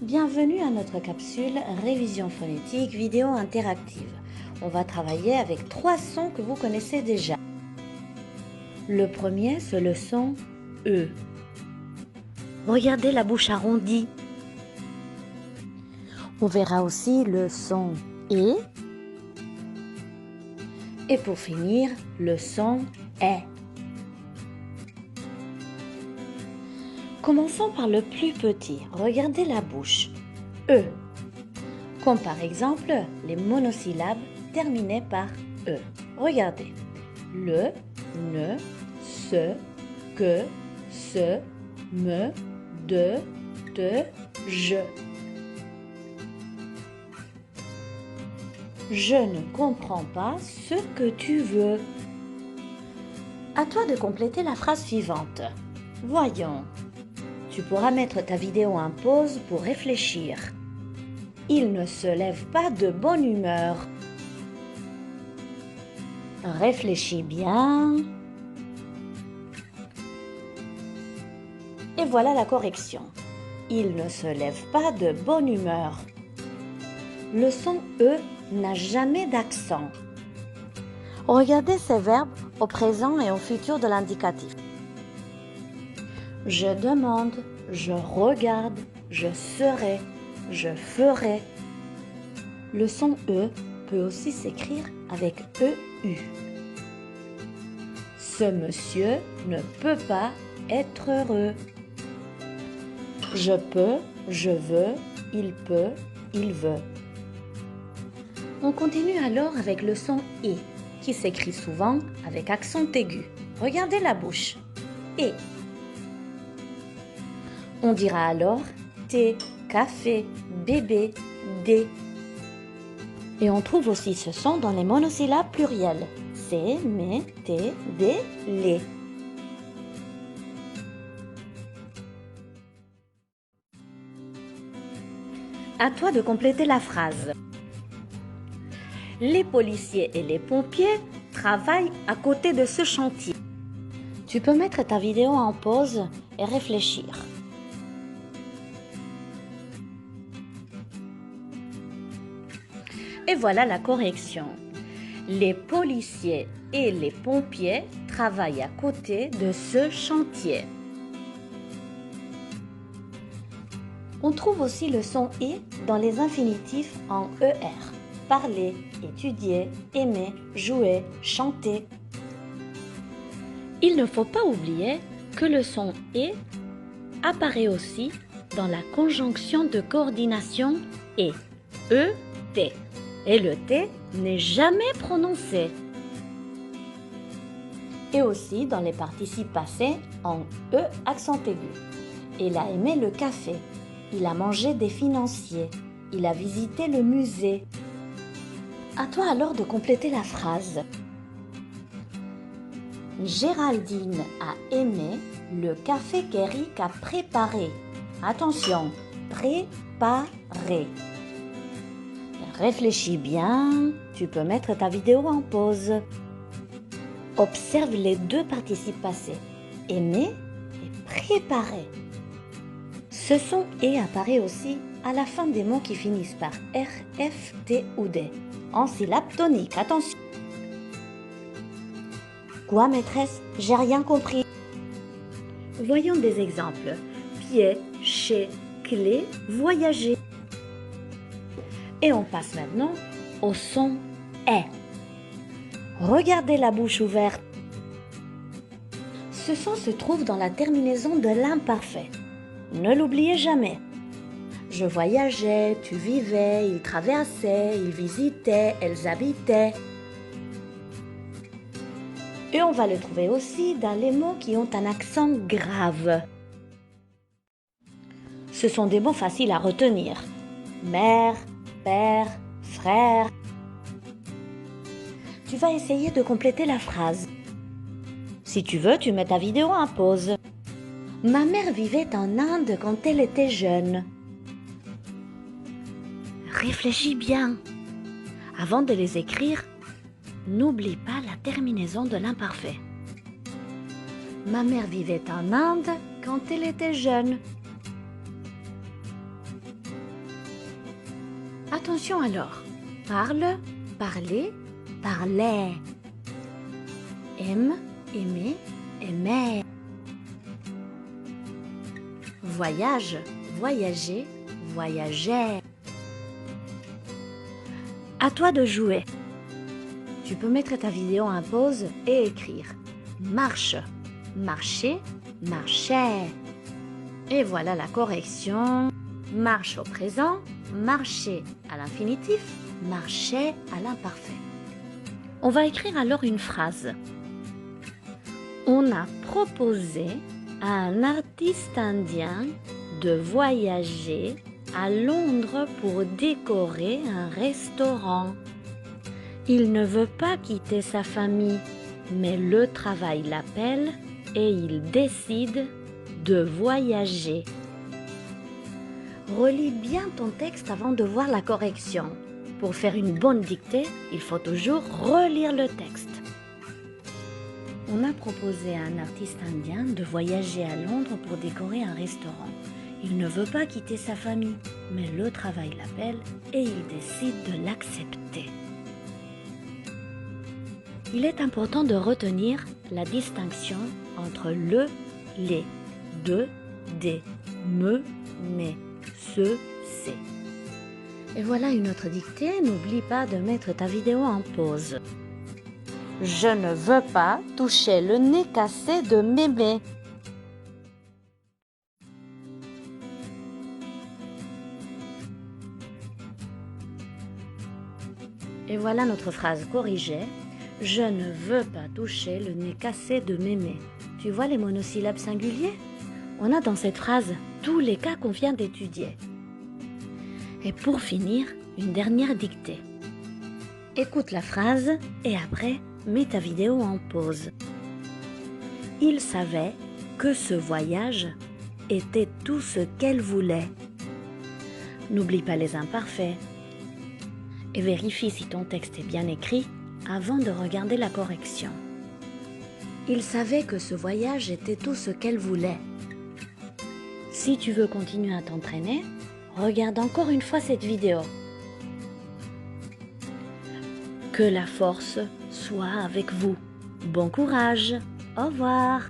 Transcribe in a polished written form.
Bienvenue à notre capsule Révision phonétique vidéo interactive. On va travailler avec 3 sons que vous connaissez déjà. Le premier, c'est le son E. Regardez la bouche arrondie. On verra aussi le son E. Et pour finir, le son E. Commençons par le plus petit. Regardez la bouche. E. Comme par exemple les monosyllabes terminés par E. Regardez. Le, ne, ce, que, ce, me, de, te, je. Je ne comprends pas ce que tu veux. À toi de compléter la phrase suivante. Voyons. Tu pourras mettre ta vidéo en pause pour réfléchir. Il ne se lève pas de bonne humeur. Réfléchis bien. Et voilà la correction. Il ne se lève pas de bonne humeur. Le son E n'a jamais d'accent. Regardez ces verbes au présent et au futur de l'indicatif. Je demande, je regarde, je serai, je ferai. Le son E peut aussi s'écrire avec EU. Ce monsieur ne peut pas être heureux. Je peux, je veux, il peut, il veut. On continue alors avec le son I, qui s'écrit souvent avec accent aigu. Regardez la bouche. Et. On dira alors thé, café, bébé, dé. Et on trouve aussi ce son dans les monosyllabes pluriels. C'est, mais, té, dé, lé. À toi de compléter la phrase. Les policiers et les pompiers travaillent à côté de ce chantier. Tu peux mettre ta vidéo en pause et réfléchir. Et voilà la correction. Les policiers et les pompiers travaillent à côté de ce chantier. On trouve aussi le son « i » dans les infinitifs en « er ». Parler, étudier, aimer, jouer, chanter. Il ne faut pas oublier que le son « et » apparaît aussi dans la conjonction de coordination « et ». E-T. Et le T n'est jamais prononcé. Et aussi dans les participes passés en E accent aigu. Il a aimé le café. Il a mangé des financiers. Il a visité le musée. À toi alors de compléter la phrase. Géraldine a aimé le café qu'Eric a préparé. Attention, préparé. Réfléchis bien, tu peux mettre ta vidéo en pause. Observe les deux participes passés, aimer et préparer. Ce son « et » apparaît aussi à la fin des mots qui finissent par R, F, T ou D, en syllabe tonique, attention. Quoi, maîtresse? J'ai rien compris. Voyons des exemples. Pied, chez, clé, voyager. Et on passe maintenant au son « est ». Regardez la bouche ouverte. Ce son se trouve dans la terminaison de l'imparfait. Ne l'oubliez jamais. Je voyageais, tu vivais, il traversait, il visitait, elles habitaient. Et on va le trouver aussi dans les mots qui ont un accent grave. Ce sont des mots faciles à retenir. Mère, père, frère. Tu vas essayer de compléter la phrase. Si tu veux, tu mets ta vidéo en pause. Ma mère vivait en Inde quand elle était jeune. Réfléchis bien. Avant de les écrire, n'oublie pas la terminaison de l'imparfait. Ma mère vivait en Inde quand elle était jeune. Attention alors. Parle, parler, parlait. Aime, aimer, aimait. Voyage, voyager, voyageait. À toi de jouer. Tu peux mettre ta vidéo en pause et écrire marche, marcher, marchait. Et voilà la correction. Marche au présent, marcher à l'infinitif, marchait à l'imparfait. On va écrire alors une phrase. On a proposé à un artiste indien de voyager à Londres pour décorer un restaurant. Il ne veut pas quitter sa famille, mais le travail l'appelle et il décide de voyager. Relis bien ton texte avant de voir la correction. Pour faire une bonne dictée, il faut toujours relire le texte. On a proposé à un artiste indien de voyager à Londres pour décorer un restaurant. Il ne veut pas quitter sa famille, mais le travail l'appelle et il décide de l'accepter. Il est important de retenir la distinction entre le, les, de, des, me, mais, ce, c'est. Et voilà une autre dictée, n'oublie pas de mettre ta vidéo en pause. Je ne veux pas toucher le nez cassé de mémé. Et voilà notre phrase corrigée. Je ne veux pas toucher le nez cassé de mémé. Tu vois les monosyllabes singuliers? On a dans cette phrase tous les cas qu'on vient d'étudier. Et pour finir, une dernière dictée. Écoute la phrase et après, mets ta vidéo en pause. Il savait que ce voyage était tout ce qu'elle voulait. N'oublie pas les imparfaits et vérifie si ton texte est bien écrit avant de regarder la correction. Il savait que ce voyage était tout ce qu'elle voulait. Si tu veux continuer à t'entraîner, regarde encore une fois cette vidéo. Que la force soit avec vous. Bon courage. Au revoir.